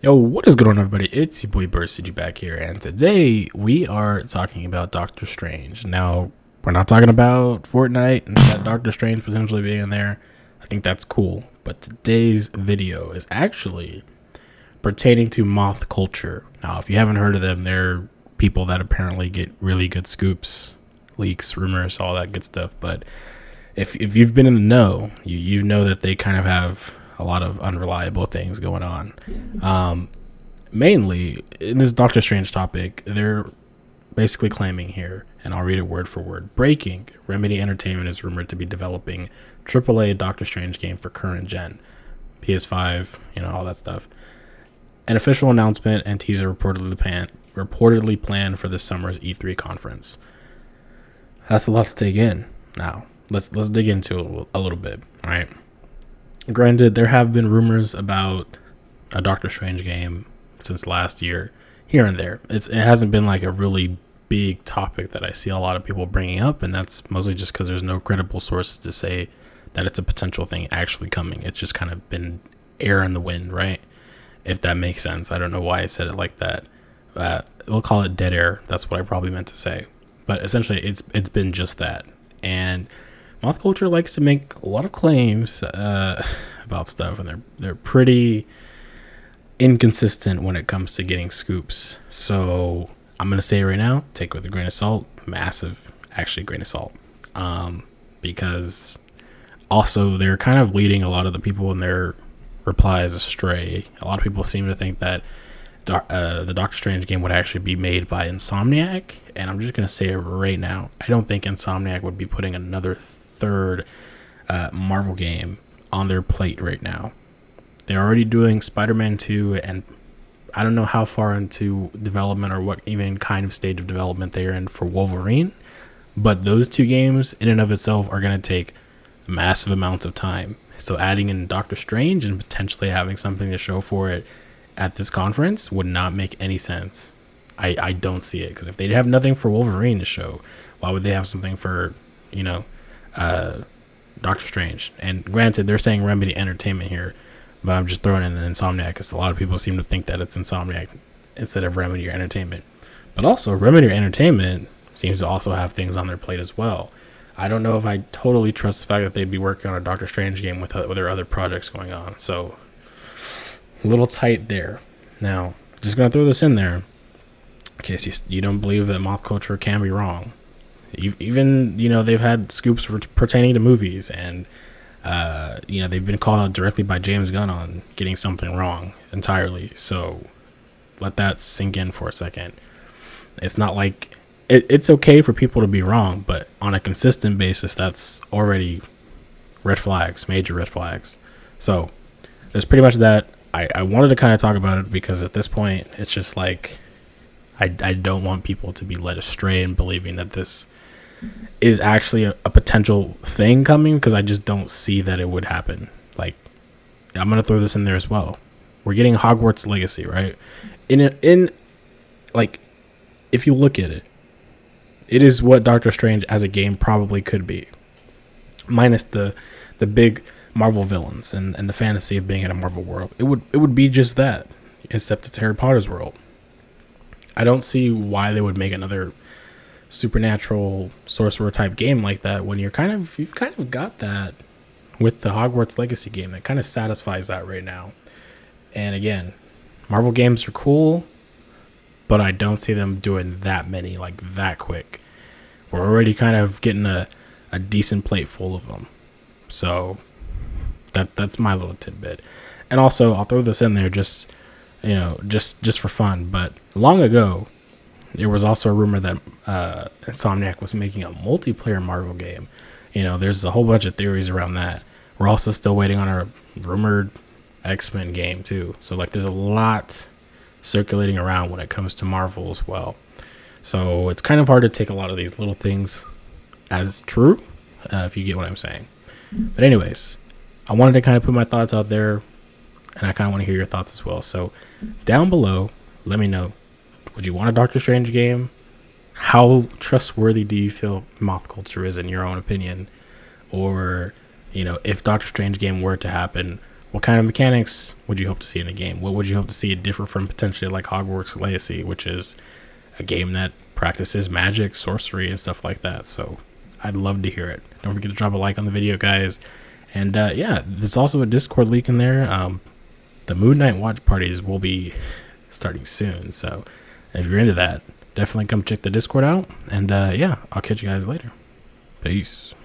Yo, what is going on, everybody? It's your boy burstzgyt back here, and today we are talking about Doctor Strange. Now, we're not talking about Fortnite and that Doctor Strange potentially being in there. I think that's cool, but today's video is actually pertaining to Moth Culture. Now, if you haven't heard of them, they're people that apparently get really good scoops, leaks, rumors, all that good stuff. But if you've been in the know, you know that they kind of have a lot of unreliable things going on. Mainly in this Doctor Strange topic, they're basically claiming here, and I'll read it word for word. Breaking: Remedy Entertainment is rumored to be developing AAA Doctor Strange game for current gen, PS5, all that stuff. An official announcement and teaser reportedly planned for this summer's E3 conference. That's a lot to take in. Now, let's dig into it a little bit. All right. Granted, there have been rumors about a Doctor Strange game since last year, here and there. It hasn't been like a really big topic that I see a lot of people bringing up, and that's mostly just because there's no credible sources to say that it's a potential thing actually coming. It's just kind of been air in the wind, right? If that makes sense. I don't know why I said it like that. We'll call it dead air. That's what I probably meant to say. But essentially, it's been just that. And Moth Culture likes to make a lot of claims about stuff, and they're pretty inconsistent when it comes to getting scoops. So I'm gonna say right now, take it with a grain of salt, massive, actually, grain of salt, because also they're kind of leading a lot of the people in their replies astray. A lot of people seem to think that the Doctor Strange game would actually be made by Insomniac, and I'm just gonna say it right now, I don't think Insomniac would be putting another third Marvel game on their plate right now. They're already doing Spider-Man 2, and I don't know how far into development or what even kind of stage of development they're in for Wolverine, but those two games in and of itself are going to take massive amounts of time. So adding in Doctor Strange and potentially having something to show for it at this conference would not make any sense. I don't see it, because if they have nothing for Wolverine to show, why would they have something for, Doctor Strange? And granted, they're saying Remedy Entertainment here, but I'm just throwing in an Insomniac because a lot of people seem to think that it's Insomniac instead of Remedy Entertainment. But also, Remedy Entertainment seems to also have things on their plate as well. I don't know if I totally trust the fact that they'd be working on a Doctor Strange game with their other projects going on. So, a little tight there. Now, just going to throw this in there in case you don't believe that Moth Culture can be wrong. Even, they've had scoops pertaining to movies, and they've been called out directly by James Gunn on getting something wrong entirely. So let that sink in for a second. It's not like it's okay for people to be wrong, but on a consistent basis, that's already red flags, major red flags. So there's pretty much that. I wanted to kind of talk about it because at this point, it's just like I don't want people to be led astray in believing that this is actually a potential thing coming, because I just don't see that it would happen. Like, I'm gonna throw this in there as well. We're getting Hogwarts Legacy, right? If you look at it, it is what Doctor Strange as a game probably could be, minus the big Marvel villains and the fantasy of being in a Marvel world. It would be just that, except it's Harry Potter's world. I don't see why they would make another supernatural sorcerer type game like that when you've kind of got that with the Hogwarts Legacy game. That kind of satisfies that right now. And again, Marvel games are cool, but I don't see them doing that many like that quick. We're already kind of getting a decent plate full of them. So that's my little tidbit. And also, I'll throw this in there just for fun, but long ago, there was also a rumor that Insomniac was making a multiplayer Marvel game. There's a whole bunch of theories around that. We're also still waiting on a rumored X-Men game too. So there's a lot circulating around when it comes to Marvel as well. So it's kind of hard to take a lot of these little things as true, if you get what I'm saying. But anyways, I wanted to kind of put my thoughts out there, and I kind of want to hear your thoughts as well. So down below, let me know. Would you want a Doctor Strange game? How trustworthy do you feel Moth Culture is in your own opinion? Or, if Doctor Strange game were to happen, what kind of mechanics would you hope to see in a game? What would you hope to see differ from potentially like Hogwarts Legacy, which is a game that practices magic, sorcery, and stuff like that? So I'd love to hear it. Don't forget to drop a like on the video, guys. And yeah, there's also a Discord link in there. The Moon Knight watch parties will be starting soon, so if you're into that, definitely come check the Discord out. And yeah, I'll catch you guys later. Peace.